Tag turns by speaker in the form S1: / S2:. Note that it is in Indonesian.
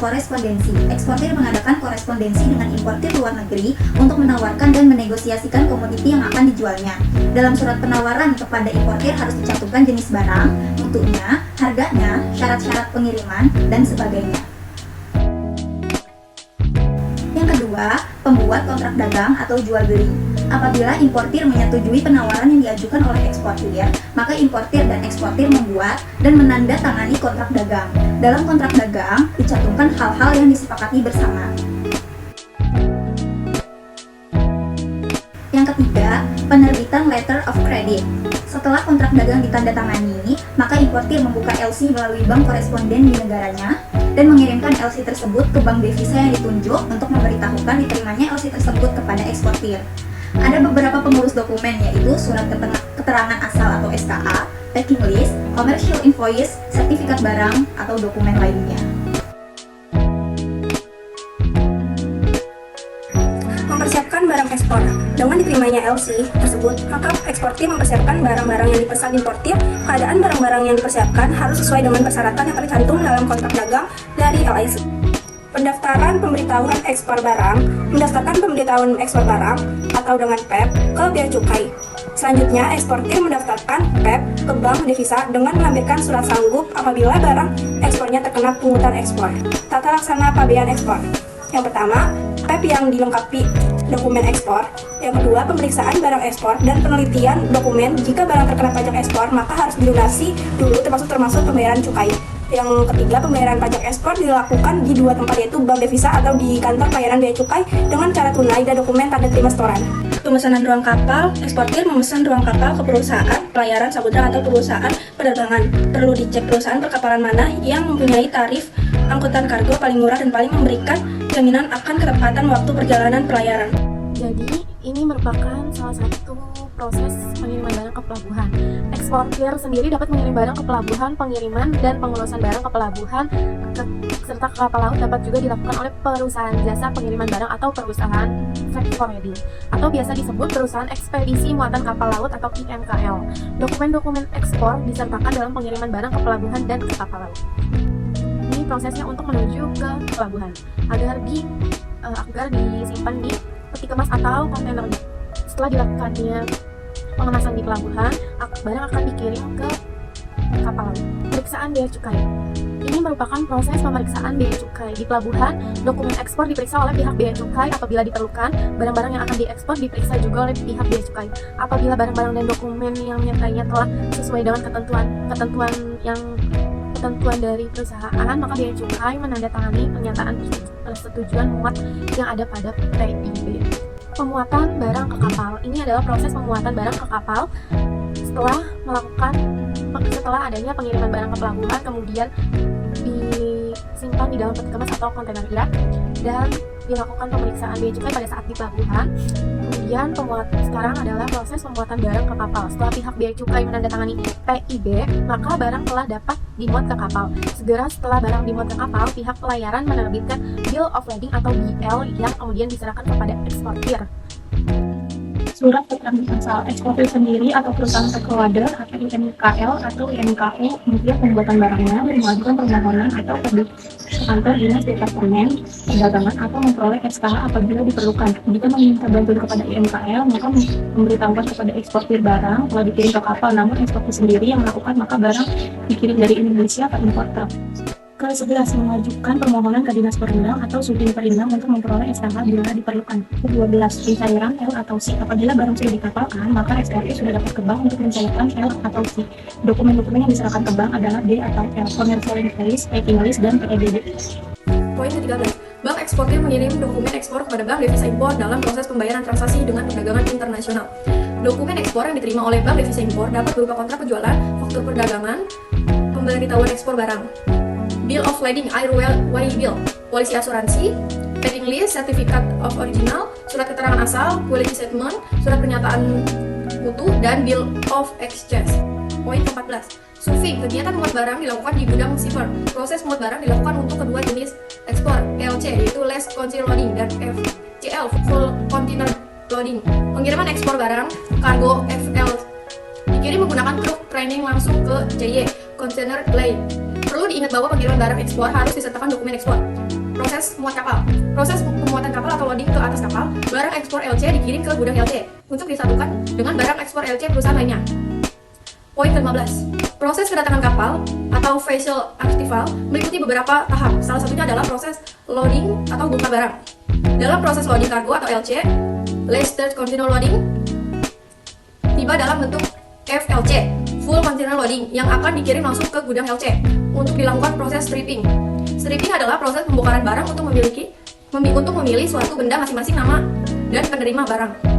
S1: korespondensi. Eksportir mengadakan korespondensi dengan importir luar negeri untuk menawarkan dan menegosiasikan komoditi yang akan dijualnya. Dalam surat penawaran kepada importir harus dicantumkan jenis barang, mutunya, harganya, syarat-syarat pengiriman, dan sebagainya. Yang kedua, pembuat kontrak dagang atau jual beli. Apabila importir menyetujui penawaran yang diajukan oleh eksportir, maka importir dan eksportir membuat dan menandatangani kontrak dagang. Dalam kontrak dagang dicantumkan hal-hal yang disepakati bersama. Yang ketiga, penerbitan letter of credit. Setelah kontrak dagang ditandatangani, maka importir membuka LC melalui bank koresponden di negaranya dan mengirimkan LC tersebut ke bank devisa yang ditunjuk untuk memberitahukan diterimanya LC tersebut kepada eksportir. Ada beberapa pengurus dokumen, yaitu surat keterangan asal atau SKA, packing list, commercial invoice, sertifikat barang, atau dokumen lainnya.
S2: Mempersiapkan barang ekspor. Dengan diterimanya LC tersebut, maka eksportir mempersiapkan barang-barang yang dipesan importir. Keadaan barang-barang yang dipersiapkan harus sesuai dengan persyaratan yang tercantum dalam kontrak dagang dari LIC. Pendaftaran pemberitahuan ekspor barang, mendaftarkan pemberitahuan ekspor barang atau dengan PEP ke Bea Cukai. Selanjutnya, eksportir mendaftarkan PEP ke bank devisa dengan melampirkan surat sanggup apabila barang ekspornya terkena pungutan ekspor. Tata laksana pabean ekspor. Yang pertama, PEP yang dilengkapi dokumen ekspor. Yang kedua, pemeriksaan barang ekspor dan penelitian dokumen. Jika barang terkena pajak ekspor, maka harus dilunasi dulu termasuk pembayaran cukai. Yang ketiga, pembayaran pajak ekspor dilakukan di dua tempat, yaitu bank devisa atau di kantor pembayaran bea cukai dengan cara tunai dan dokumen tanda terima setoran. Pemesanan ruang kapal, eksportir memesan ruang kapal ke perusahaan pelayaran samudra atau perusahaan perdagangan. Perlu dicek perusahaan perkapalan mana yang mempunyai tarif angkutan kargo paling murah dan paling memberikan jaminan akan ketepatan waktu perjalanan pelayaran.
S3: Jadi, ini merupakan salah satu proses pengiriman barang ke pelabuhan. Eksportir sendiri dapat mengirim barang ke pelabuhan, pengiriman dan pengurusan barang ke pelabuhan serta ke kapal laut dapat juga dilakukan oleh perusahaan jasa pengiriman barang atau perusahaan freight forwarding atau biasa disebut perusahaan ekspedisi muatan kapal laut atau IMKL. Dokumen-dokumen ekspor disertakan dalam pengiriman barang ke pelabuhan dan ke kapal laut. Ini prosesnya untuk menuju ke pelabuhan agar disimpan di peti kemas atau kontainer. Setelah dilakukannya pengemasan di pelabuhan, barang akan dikirim ke kapal laut. Pemeriksaan bea cukai. Ini merupakan proses pemeriksaan bea cukai. Di pelabuhan, dokumen ekspor diperiksa oleh pihak bea cukai apabila diperlukan. Barang-barang yang akan diekspor diperiksa juga oleh pihak bea cukai. Apabila barang-barang dan dokumen yang menyertainya telah sesuai dengan ketentuan dari perusahaan, maka bea cukai menandatangani pernyataan persetujuan muat yang ada pada PIB. Pemuatan barang ke kapal. Ini adalah proses pemuatan barang ke kapal setelah adanya pengiriman barang ke pelabuhan, kemudian disimpan di dalam peti kemas atau kontainer irak dan dilakukan pemeriksaan bea cukai pada saat di pelabuhan. Kemudian sekarang adalah proses pemuatan barang ke kapal. Setelah pihak bea cukai menandatangani PIB, maka barang telah dapat dimuat ke kapal. Segera setelah barang dimuat ke kapal, pihak pelayaran menerbitkan Bill of Lading atau BL yang kemudian diserahkan kepada eksportir.
S4: Surat keterangan asal eksportir sendiri atau perusahaan forwarder atau IMKL atau IMKU kemudian pembuatan barangnya dan mengajukan permohonan atau ke kantor dinas departemen perdagangan atau memperoleh SKH apabila diperlukan. Jika meminta bantuan kepada IMKL, maka memberitahukan kepada eksportir barang telah dikirim ke kapal, namun eksportir sendiri yang melakukan, maka barang dikirim dari Indonesia ke importer. Ke-11, mengajukan permohonan ke Dinas Perindang atau Sudin Perindang untuk memperoleh SKH bila diperlukan. Ke-12, pencairan L atau C. Apabila barang sudah dikapalkan, maka eksportir sudah dapat ke bank untuk mencairkan L atau C. Dokumen-dokumen yang diserahkan ke bank adalah D atau L, commercial invoice, packing list, dan PEDD.
S2: Poin ke-13. Bank eksportir mengirim dokumen ekspor kepada bank devisa impor dalam proses pembayaran transaksi dengan perdagangan internasional. Dokumen ekspor yang diterima oleh bank devisa impor dapat berupa kontrak penjualan, faktur perdagangan, pemberitahuan ekspor barang, Bill of Lading, Airway Bill, polisi asuransi, packing list, certificate of original, surat keterangan asal, quality statement, surat pernyataan mutu, dan Bill of Exchange. Poin ke-14. Survey, kegiatan muat barang dilakukan di gudang shipper. Proses muat barang dilakukan untuk kedua jenis ekspor, LC yaitu less container loading dan FCL full container loading. Pengiriman ekspor barang kargo FL dikirim menggunakan truk training langsung ke JY container lane.
S5: Perlu diingat bahwa pengiriman barang ekspor harus disertakan dokumen ekspor. Proses muat kapal. Proses pemuatan kapal atau loading ke atas kapal, barang ekspor LC dikirim ke gudang LC untuk disatukan dengan barang ekspor LC perusahaan lainnya. Poin ke-15. Proses kedatangan kapal atau vessel arrival meliputi beberapa tahap. Salah satunya adalah proses loading atau bongkar barang. Dalam proses loading kargo atau LC, Last Third Container Loading tiba dalam bentuk FLC, Full Container Loading, yang akan dikirim langsung ke gudang LC untuk dilakukan proses stripping. Stripping adalah proses pembongkaran barang untuk memilih suatu benda masing-masing nama dan penerima barang.